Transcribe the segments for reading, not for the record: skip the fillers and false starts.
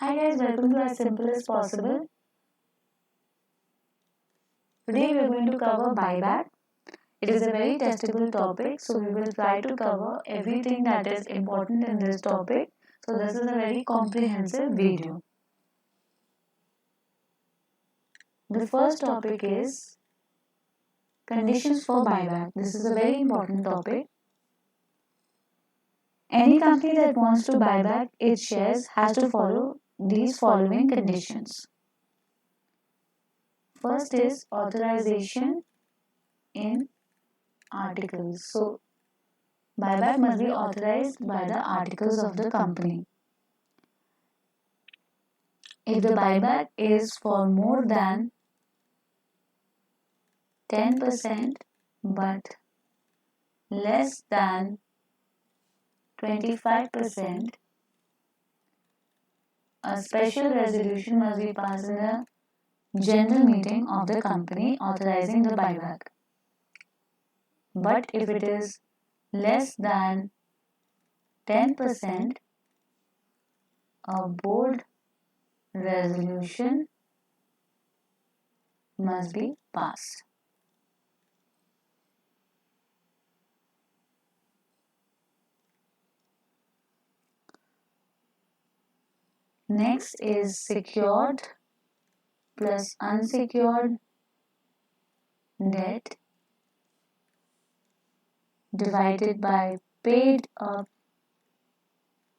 Hi guys, welcome to As Simple as Possible. Today we are going to cover buyback. It is a very testable topic, so we will try to cover everything that is important in this topic. So this is a very comprehensive video. The first topic is conditions for buyback. This is a very important topic. Any company that wants to buy back its shares has to follow these following conditions. First is authorization in articles. So buyback must be authorized by the articles of the company. If the buyback is for more than 10% but less than 25%, a special resolution must be passed in the general meeting of the company authorizing the buyback. But if it is less than 10%, a board resolution must be passed. Next is secured plus unsecured debt divided by paid up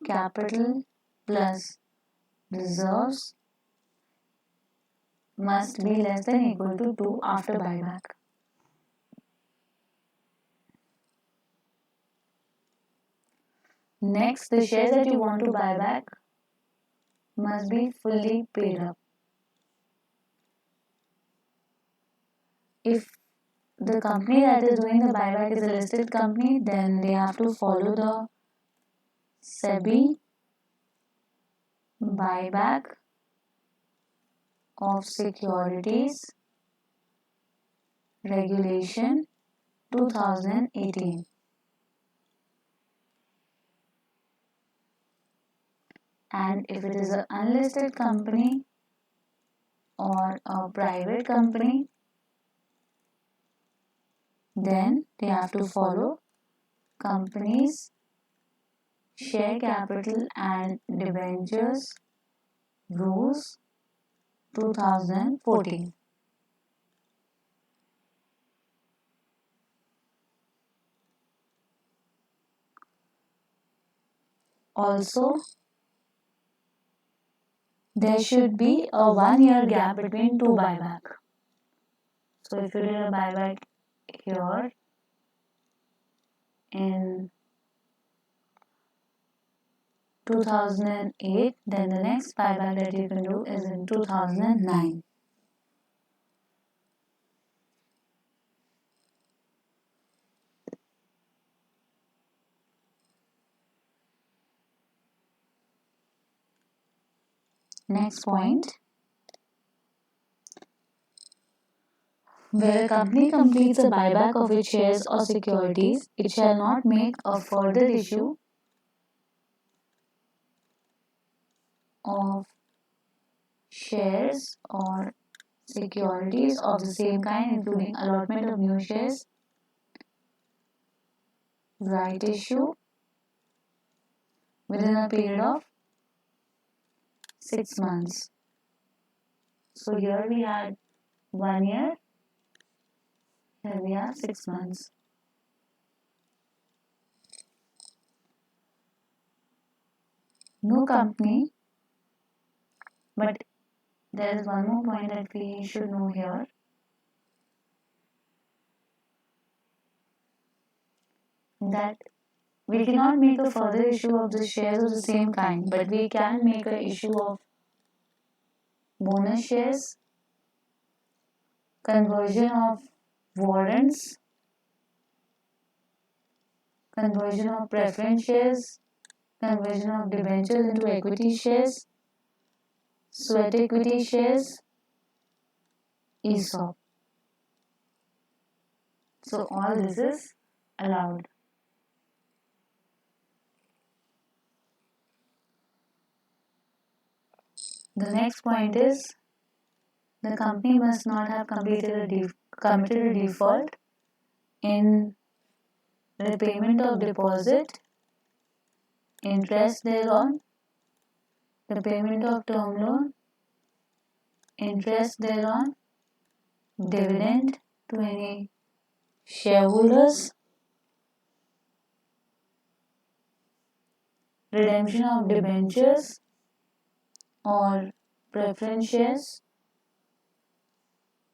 capital plus reserves must be less than equal to 2 after buyback. Next, the shares that you want to buy back must be fully paid up. If the company that is doing the buyback is a listed company, then they have to follow the SEBI buyback of securities regulation 2018. And if it is an unlisted company or a private company, then they have to follow companies share capital and debentures rules 2014. Also, there should be a 1 year gap between two buyback. So if you did a buyback here in 2008, then the next buyback that you can do is in 2009. Next point. Where a company completes a buyback of its shares or securities, it shall not make a further issue of shares or securities of the same kind, including allotment of new shares, right issue, within a period of 6 months. So here we had 1 year, here we have 6 months. No company, but there is one more point that we should know here. That we cannot make a further issue of the shares of the same kind, but we can make an issue of bonus shares, conversion of warrants, conversion of preference shares, conversion of debentures into equity shares, sweat equity shares, ESOP. So all this is allowed. The next point is the company must not have committed a default in repayment of deposit, interest thereon, repayment of term loan, interest thereon, dividend to any shareholders, redemption of debentures or preference shares,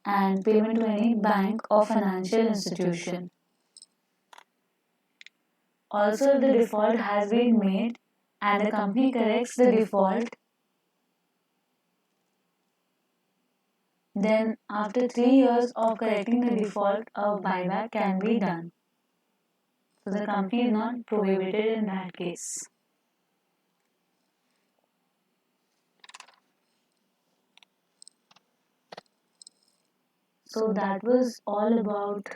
and payment to any bank or financial institution. Also, if the default has been made and the company corrects the default, then after 3 years of correcting the default, a buyback can be done. So the company is not prohibited in that case. So that was all about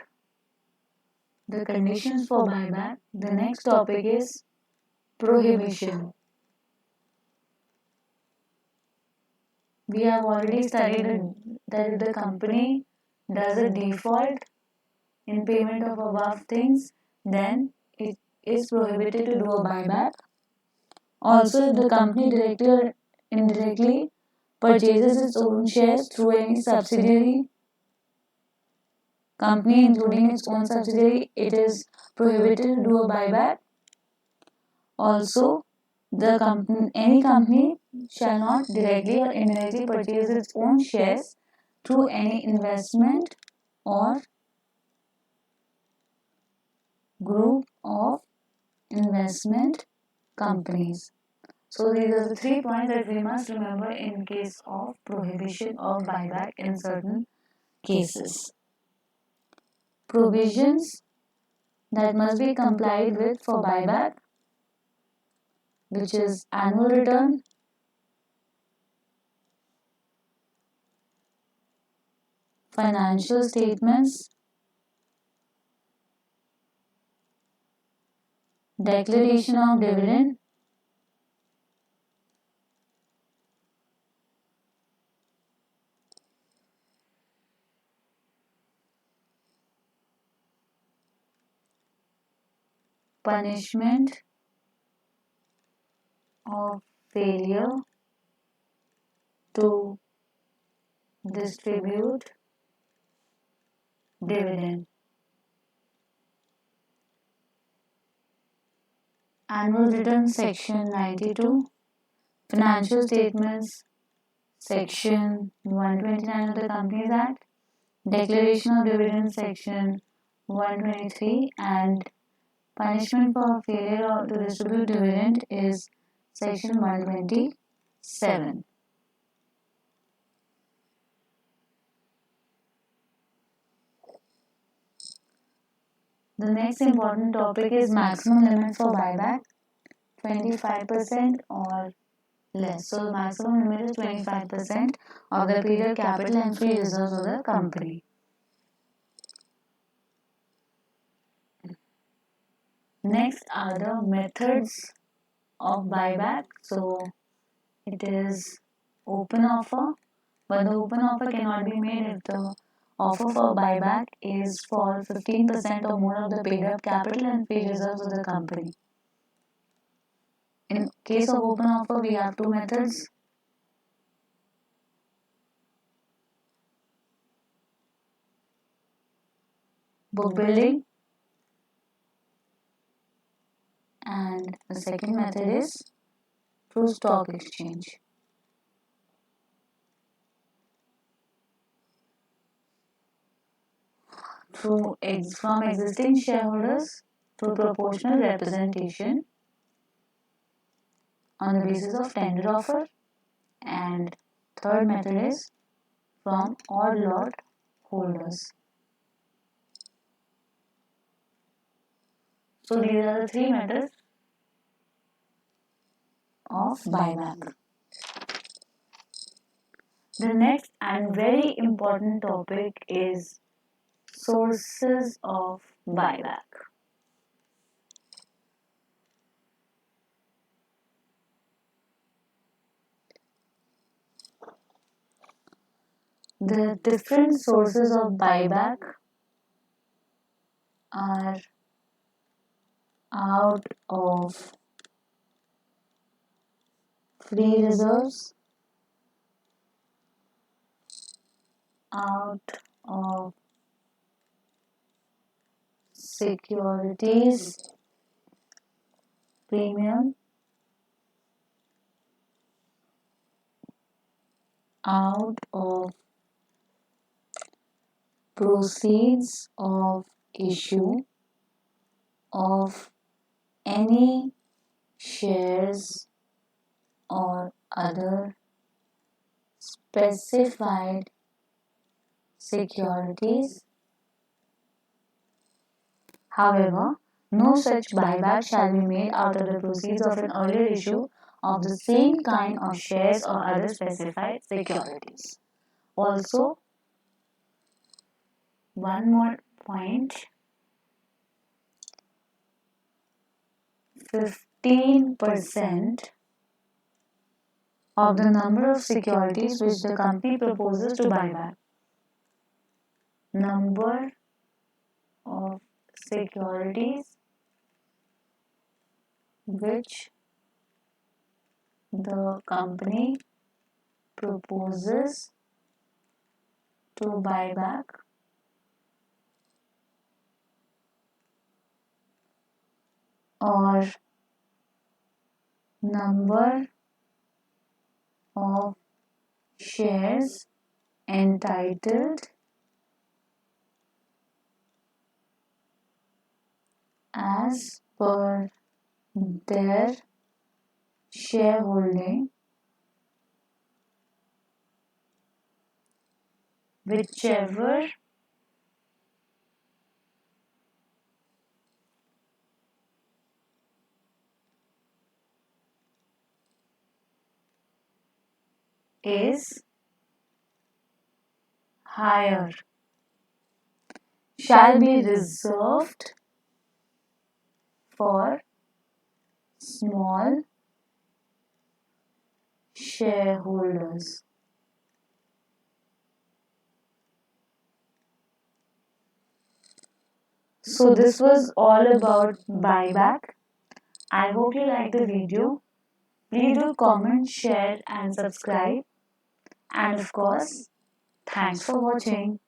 the conditions for buyback. The next topic is prohibition. We have already studied that if the company does a default in payment of above things, then it is prohibited to do a buyback. Also, if the company directly or indirectly purchases its own shares through any subsidiary company, including its own subsidiary, it is prohibited to do a buyback. Also, any company shall not directly or indirectly purchase its own shares through any investment or group of investment companies. So these are the 3 points that we must remember in case of prohibition of buyback in certain cases. Provisions that must be complied with for buyback, which is annual return, financial statements, declaration of dividend, punishment of failure to distribute dividend. Annual return section 92, financial statements section 129 of the Companies Act, declaration of dividend section 123, and punishment for failure to distribute dividend is section 127. The next important topic is maximum limit for buyback, 25% or less. So the maximum limit is 25% of the period capital and free reserves of the company. Next are the methods of buyback. So it is open offer, but the open offer cannot be made if the offer for buyback is for 15% or more of the paid up capital and free reserves of the company. In case of open offer, we have two methods. Book building, and the second method is through stock exchange. From existing shareholders through proportional representation on the basis of tender offer, and third method is from odd lot holders. So these are the three methods of buyback. The next and very important topic is sources of buyback. The different sources of buyback are out of free reserves, out of securities premium, out of proceeds of issue of any shares or other specified securities. However, no such buyback shall be made out of the proceeds of an earlier issue of the same kind of shares or other specified securities. Also, one more point, 15% of the number of securities which the company proposes to buy back. Number of securities which the company proposes to buy back, or number of shares entitled as per their shareholding, whichever is higher, shall be reserved for small shareholders. So this was all about buyback. I hope you liked the video. Please do comment, share and subscribe. And of course, thanks for watching.